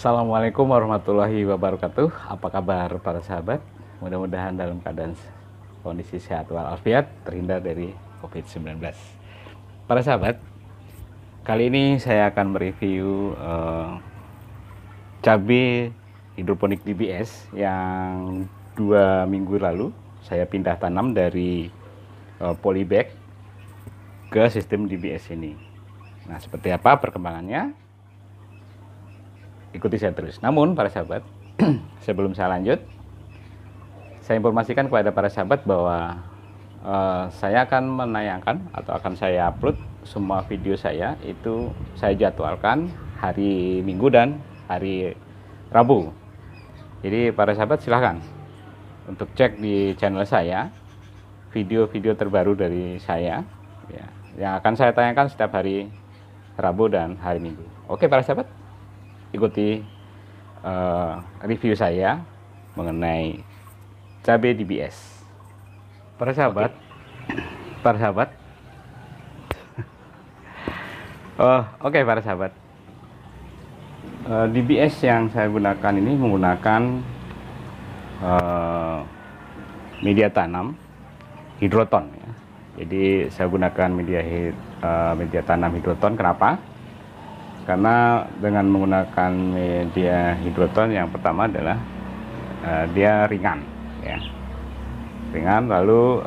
Assalamualaikum warahmatullahi wabarakatuh. Apa kabar para sahabat? Mudah-mudahan dalam keadaan kondisi sehat walafiat, terhindar dari COVID-19. Para sahabat, kali ini saya akan mereview cabai hidroponik DBS yang 2 minggu lalu saya pindah tanam dari polybag ke sistem DBS ini. Nah, seperti apa perkembangannya? Ikuti saya terus. Namun para sahabat, sebelum saya lanjut, saya informasikan kepada para sahabat bahwa saya akan menayangkan atau akan saya upload semua video saya itu saya jadwalkan hari Minggu dan hari Rabu. Jadi para sahabat silahkan untuk cek di channel saya video-video terbaru dari saya ya, yang akan saya tayangkan setiap hari Rabu dan hari Minggu. Oke para sahabat, ikuti review saya mengenai cabai DBS. Para sahabat, para sahabat. Oke para sahabat, DBS yang saya gunakan ini menggunakan media tanam hidroton ya. Jadi saya gunakan media tanam hidroton. Kenapa? Karena dengan menggunakan media hidroton, yang pertama adalah dia ringan ya, ringan, lalu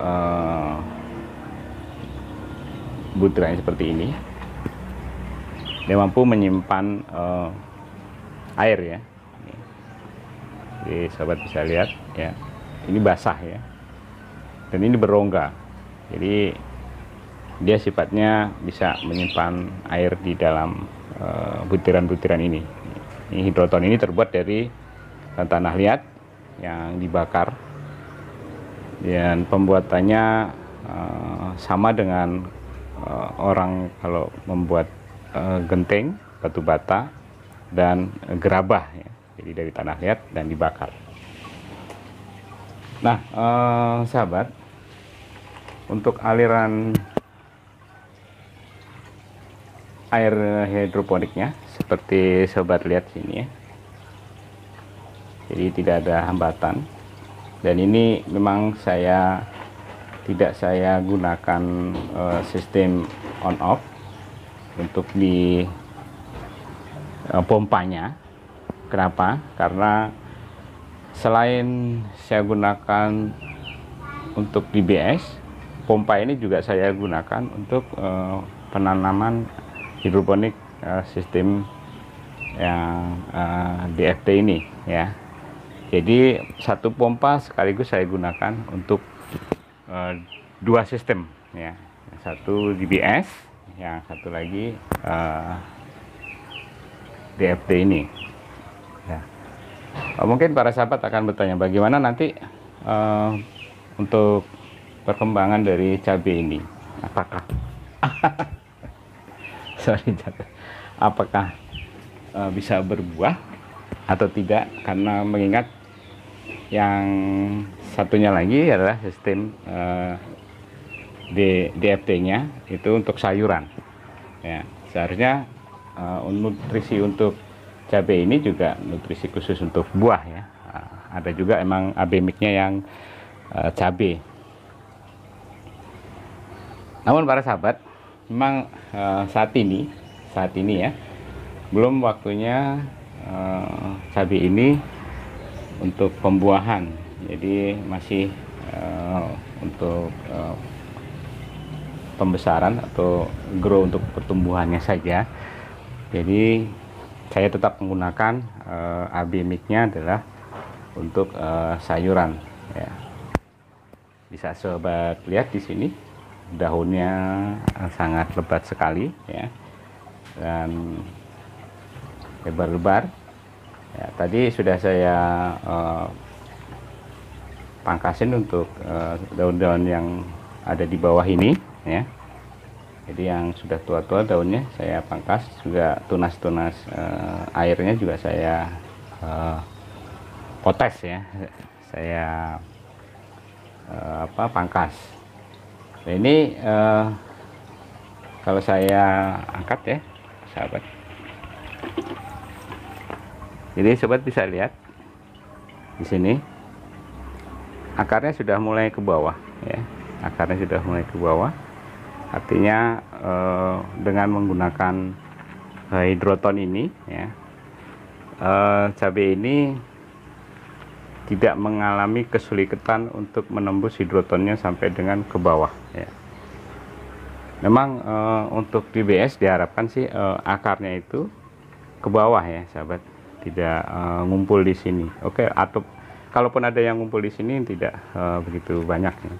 butirannya seperti ini, dia mampu menyimpan air ya. Jadi sahabat bisa lihat ya, ini basah ya, dan ini berongga, jadi dia sifatnya bisa menyimpan air di dalam butiran-butiran ini. Ini hidroton ini terbuat dari tanah liat yang dibakar, dan pembuatannya sama dengan orang kalau membuat genteng, batu bata, dan gerabah ya. Jadi dari tanah liat dan dibakar. Nah sahabat, untuk aliran air hidroponiknya seperti sobat lihat sini ya, jadi tidak ada hambatan, dan ini memang tidak saya gunakan sistem on off untuk di pompanya. Kenapa? Karena selain saya gunakan untuk DBS, pompa ini juga saya gunakan untuk penanaman hidroponik sistem yang DFT ini ya. Jadi satu pompa sekaligus saya gunakan untuk dua sistem ya, yang satu DBS, yang satu lagi DFT ini ya. Mungkin para sahabat akan bertanya bagaimana nanti untuk perkembangan dari cabai ini, apakah apakah bisa berbuah atau tidak, karena mengingat yang satunya lagi adalah sistem DFT-nya itu untuk sayuran ya. Seharusnya nutrisi untuk cabai ini juga nutrisi khusus untuk buah ya. Ada juga emang AB-mix-nya yang cabai. Namun para sahabat, memang saat ini ya belum waktunya cabai ini untuk pembuahan. Jadi masih untuk pembesaran atau grow untuk pertumbuhannya saja. Jadi saya tetap menggunakan AB-mix-nya adalah untuk sayuran ya. Bisa sobat lihat di sini, daunnya sangat lebat sekali ya, dan lebar-lebar ya. Tadi sudah saya pangkasin untuk daun-daun yang ada di bawah ini ya. Jadi yang sudah tua-tua daunnya saya pangkas, juga tunas-tunas airnya juga saya potes ya, saya pangkas. Nah, ini kalau saya angkat ya sahabat, Jadi sobat bisa lihat di sini akarnya sudah mulai ke bawah ya, akarnya sudah mulai ke bawah. Artinya dengan menggunakan hidroton ini ya, cabai ini tidak mengalami kesulitan untuk menembus hidrotonnya sampai dengan ke bawah ya. Memang untuk DBS diharapkan sih akarnya itu ke bawah ya sahabat, tidak ngumpul di sini. Oke, atau kalaupun ada yang ngumpul di sini tidak begitu banyak ya.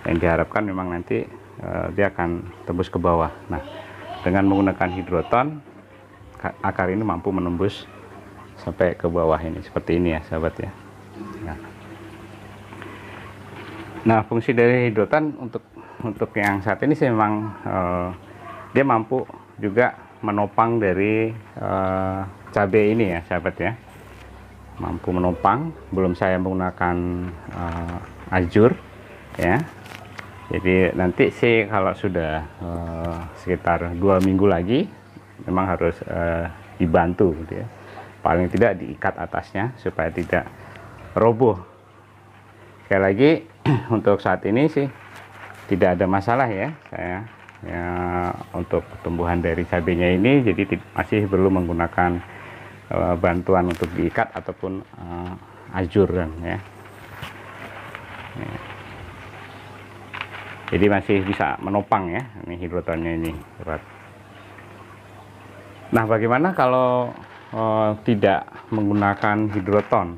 Yang diharapkan memang nanti dia akan tembus ke bawah. Nah, dengan menggunakan hidroton, akar ini mampu menembus sampai ke bawah ini, seperti ini ya sahabat ya. Nah, fungsi dari hidroton untuk yang saat ini sih memang dia mampu juga menopang dari cabai ini ya sahabat ya, mampu menopang. Belum saya menggunakan ajur ya. Jadi nanti sih kalau sudah sekitar 2 minggu lagi memang harus dibantu gitu ya. Paling tidak diikat atasnya supaya tidak roboh. Sekali lagi untuk saat ini sih tidak ada masalah ya saya ya, untuk pertumbuhan dari cabenya ini. Jadi masih perlu menggunakan bantuan untuk diikat ataupun ajur kan ya. Jadi masih bisa menopang ya ini hidrotonnya ini. Nah, bagaimana kalau tidak menggunakan hidroton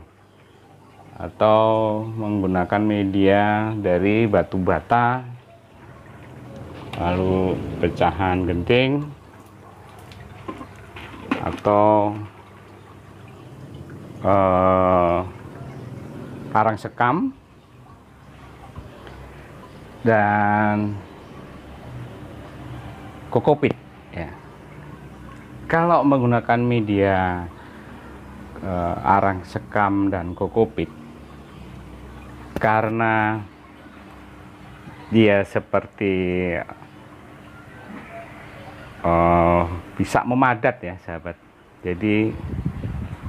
atau menggunakan media dari batu bata, lalu pecahan genting, atau arang sekam dan kokopit ya. Kalau menggunakan media arang sekam dan kokopit, karena dia seperti bisa memadat ya sahabat. Jadi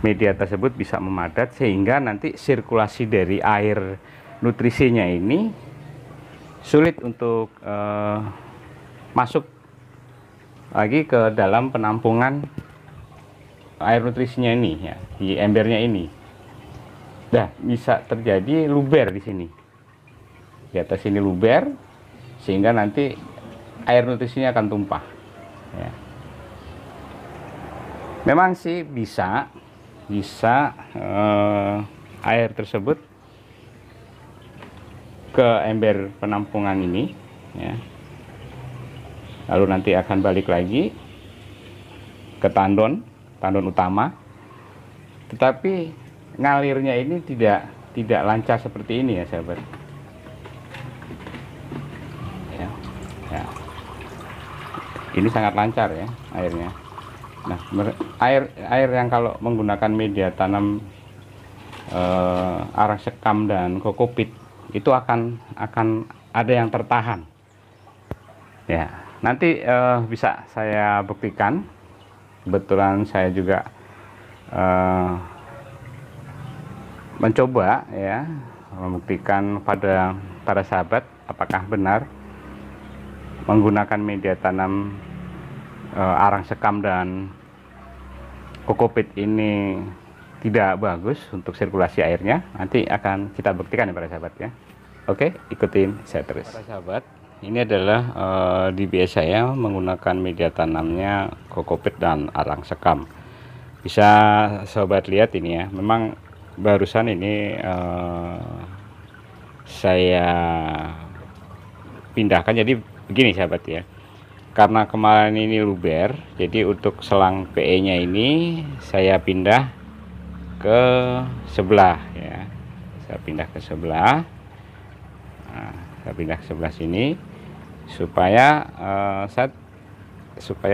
media tersebut bisa memadat sehingga nanti sirkulasi dari air nutrisinya ini sulit untuk masuk lagi ke dalam penampungan air nutrisinya ini ya, di embernya ini. Nah, bisa terjadi luber di sini. Di atas sini luber sehingga nanti air nutrisinya akan tumpah ya. Memang sih bisa air tersebut ke ember penampungan ini ya, lalu nanti akan balik lagi ke tandon utama, tetapi ngalirnya ini tidak lancar seperti ini ya sahabat ya, ya. Ini sangat lancar ya airnya. Nah, air yang kalau menggunakan media tanam arang sekam dan kokopit itu akan ada yang tertahan ya. Nanti bisa saya buktikan. Kebetulan saya juga mencoba ya, membuktikan pada para sahabat apakah benar menggunakan media tanam arang sekam dan kokopit ini tidak bagus untuk sirkulasi airnya. Nanti akan kita buktikan ya para sahabat ya. Oke, ikutin saya terus. Para sahabat, ini adalah DBS saya menggunakan media tanamnya kokopit dan arang sekam. Bisa sobat lihat ini ya, memang barusan ini saya pindahkan. Jadi begini sahabat ya, karena kemarin ini luber, jadi untuk selang PE nya ini saya pindah ke sebelah ya. Saya pindah ke sebelah. Nah, saya pindah ke sebelah sini supaya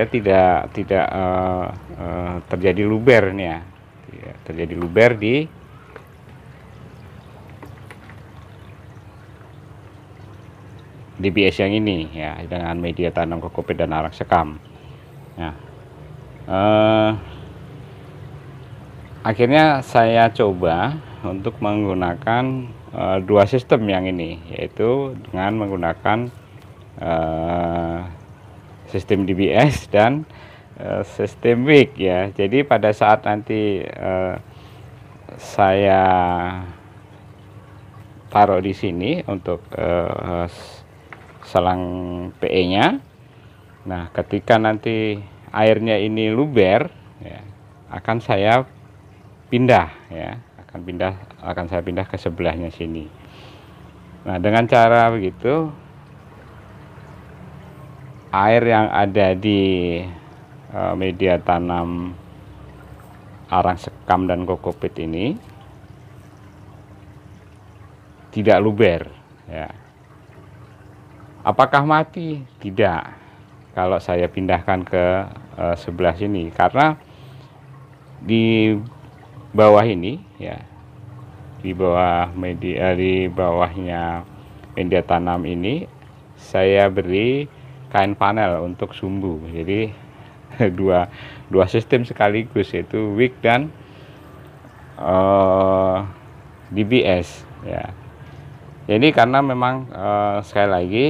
tidak terjadi luber nih ya. Tidak terjadi luber di DBS yang ini ya, dengan media tanam kokopit dan arang sekam. Nah, akhirnya saya coba untuk menggunakan dua sistem yang ini, yaitu dengan menggunakan sistem DBS dan sistem WIG ya. Jadi pada saat nanti saya taruh di sini untuk selang PE-nya. Nah, ketika nanti airnya ini luber, ya, akan saya pindah ya, akan saya pindah ke sebelahnya sini. Nah, dengan cara begitu, air yang ada di media tanam arang sekam dan kokopit ini tidak luber ya. Apakah mati? Tidak. Kalau saya pindahkan ke sebelah sini, karena di bawah ini ya, di bawah media, di bawahnya media tanam ini saya beri kain panel untuk sumbu. Jadi dua sistem sekaligus, yaitu WIG dan DBS ya. Jadi karena memang sekali lagi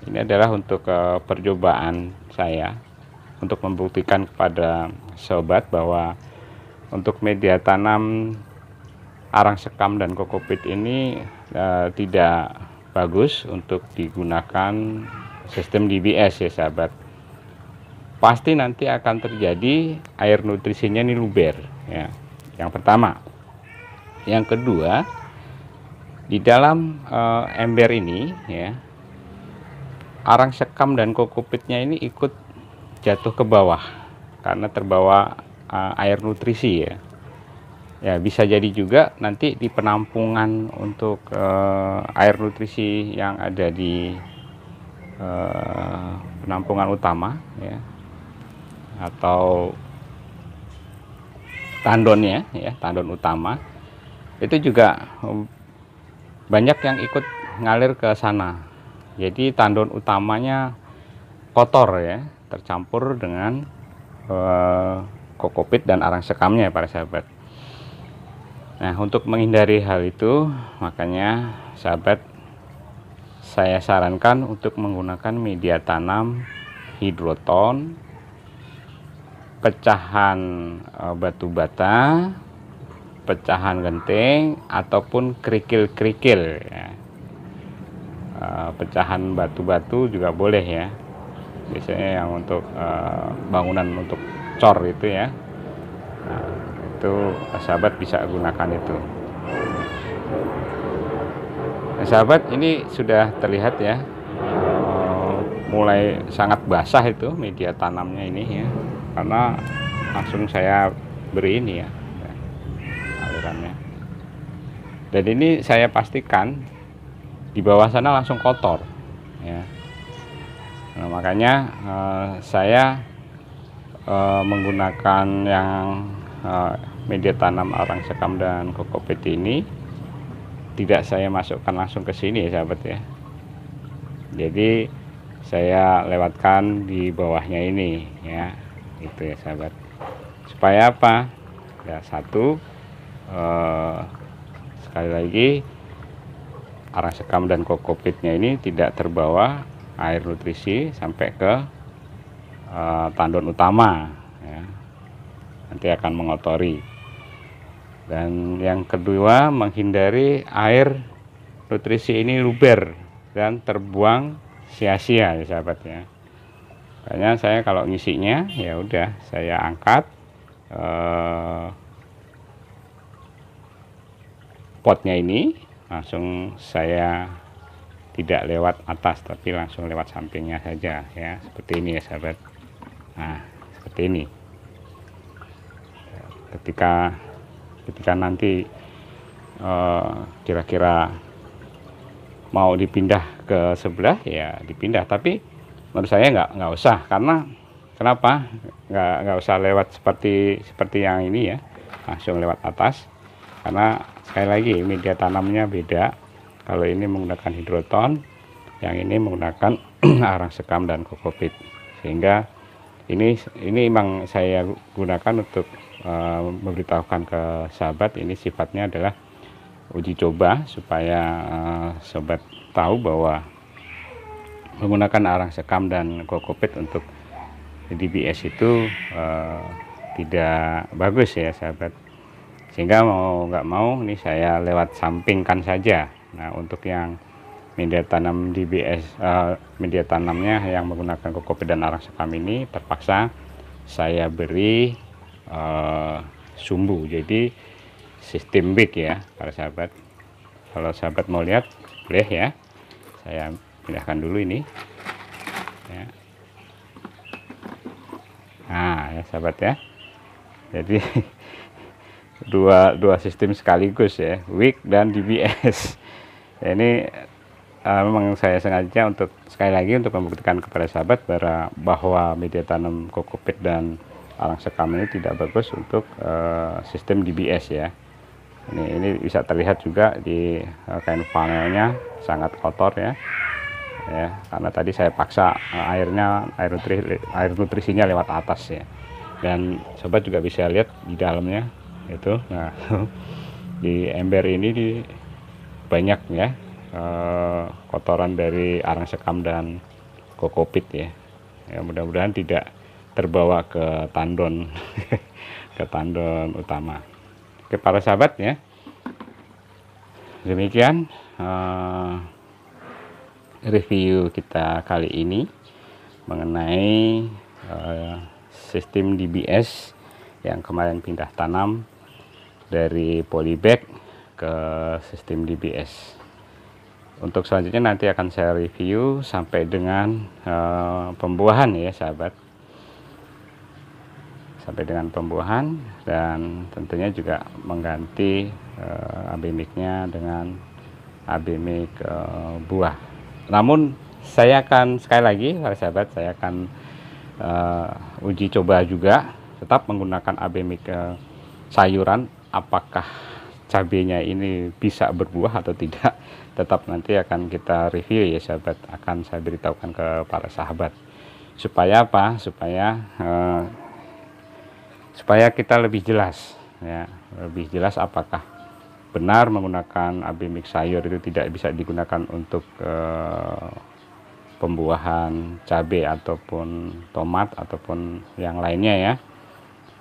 ini adalah untuk percobaan saya untuk membuktikan kepada sobat bahwa untuk media tanam arang sekam dan kokopit ini tidak bagus untuk digunakan sistem DBS ya sahabat. Pasti nanti akan terjadi air nutrisinya ini luber ya. Yang pertama. Yang kedua, di dalam ember ini ya, arang sekam dan kokopitnya ini ikut jatuh ke bawah karena terbawa air nutrisi ya. Ya, bisa jadi juga nanti di penampungan untuk air nutrisi yang ada di penampungan utama ya, atau tandonnya ya, tandon utama itu juga banyak yang ikut ngalir ke sana. Jadi tandon utamanya kotor ya, tercampur dengan kokopit dan arang sekamnya para sahabat. Nah, untuk menghindari hal itu, makanya sahabat, saya sarankan untuk menggunakan media tanam hidroton, pecahan batu bata, pecahan genting, ataupun kerikil-kerikil ya. Pecahan batu-batu juga boleh ya, biasanya yang untuk bangunan untuk cor itu ya. Nah, itu sahabat bisa gunakan itu. Nah, sahabat, ini sudah terlihat ya, mulai sangat basah itu media tanamnya ini ya, karena langsung saya beri ini ya alirannya. Dan ini saya pastikan di bawah sana langsung kotor ya. Nah, makanya saya menggunakan yang media tanam arang sekam dan kokopit ini tidak saya masukkan langsung ke sini ya sahabat ya. Jadi saya lewatkan di bawahnya ini ya, itu ya sahabat. Supaya apa? Ya, satu, sekali lagi arang sekam dan kokopitnya ini tidak terbawa air nutrisi sampai ke tandon utama ya. Nanti akan mengotori. Dan yang kedua, menghindari air nutrisi ini luber dan terbuang sia-sia ya sahabat ya. Makanya saya kalau ngisinya ya udah saya angkat potnya ini, langsung saya tidak lewat atas tapi langsung lewat sampingnya saja ya, seperti ini ya sahabat. Nah, seperti ini. Ketika nanti kira-kira mau dipindah ke sebelah ya dipindah, tapi menurut saya nggak usah. Karena kenapa nggak usah lewat seperti yang ini ya, langsung lewat atas, karena sekali lagi media tanamnya beda. Kalau ini menggunakan hidroton, yang ini menggunakan arang sekam dan kokopit, sehingga Ini memang saya gunakan untuk memberitahukan ke sahabat, ini sifatnya adalah uji coba supaya sobat tahu bahwa menggunakan arang sekam dan kokopit untuk DBS itu tidak bagus ya sahabat, sehingga mau nggak mau ini saya lewat sampingkan saja. Nah, untuk yang media tanam DBS, media tanamnya yang menggunakan kokopit dan arang sekam ini terpaksa saya beri sumbu, jadi sistem big ya para sahabat. Kalau sahabat mau lihat boleh ya, saya pindahkan dulu ini ya. Nah ya sahabat ya, jadi dua sistem sekaligus ya, WIG dan DBS. Ya, ini memang saya sengaja untuk sekali lagi untuk membuktikan kepada sahabat bahwa media tanam kokopit dan arang sekam ini tidak bagus untuk sistem DBS ya. Ini bisa terlihat juga di kain panelnya sangat kotor ya, karena tadi saya paksa air nutrisinya lewat atas ya. Dan sobat juga bisa lihat di dalamnya itu, nah di ember ini banyak ya kotoran dari arang sekam dan kokopit ya. Mudah-mudahan tidak terbawa ke tandon ke tandon utama. Oke para sahabat ya, demikian review kita kali ini mengenai sistem DBS yang kemarin pindah tanam dari polybag ke sistem DBS. Untuk selanjutnya nanti akan saya review sampai dengan pembuahan ya sahabat, sampai dengan pembuahan, dan tentunya juga mengganti abemiknya dengan abemik buah. Namun saya akan sekali lagi para sahabat, saya akan uji coba juga tetap menggunakan abemik sayuran, apakah cabenya ini bisa berbuah atau tidak, tetap nanti akan kita review ya sahabat, akan saya beritahukan ke para sahabat. Supaya apa? Supaya kita lebih jelas ya, lebih jelas apakah benar menggunakan abemik sayur itu tidak bisa digunakan untuk pembuahan cabai ataupun tomat ataupun yang lainnya ya.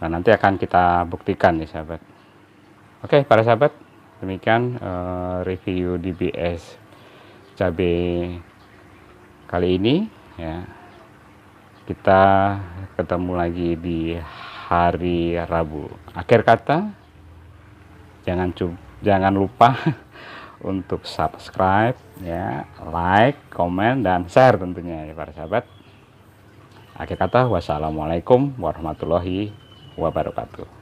Nah, nanti akan kita buktikan ya sahabat. Oke para sahabat, demikian review DBS cabai kali ini ya. Kita ketemu lagi di hari Rabu. Akhir kata, jangan lupa untuk subscribe ya, like, komen, dan share tentunya ya para sahabat. Akhir kata, wassalamualaikum warahmatullahi wabarakatuh.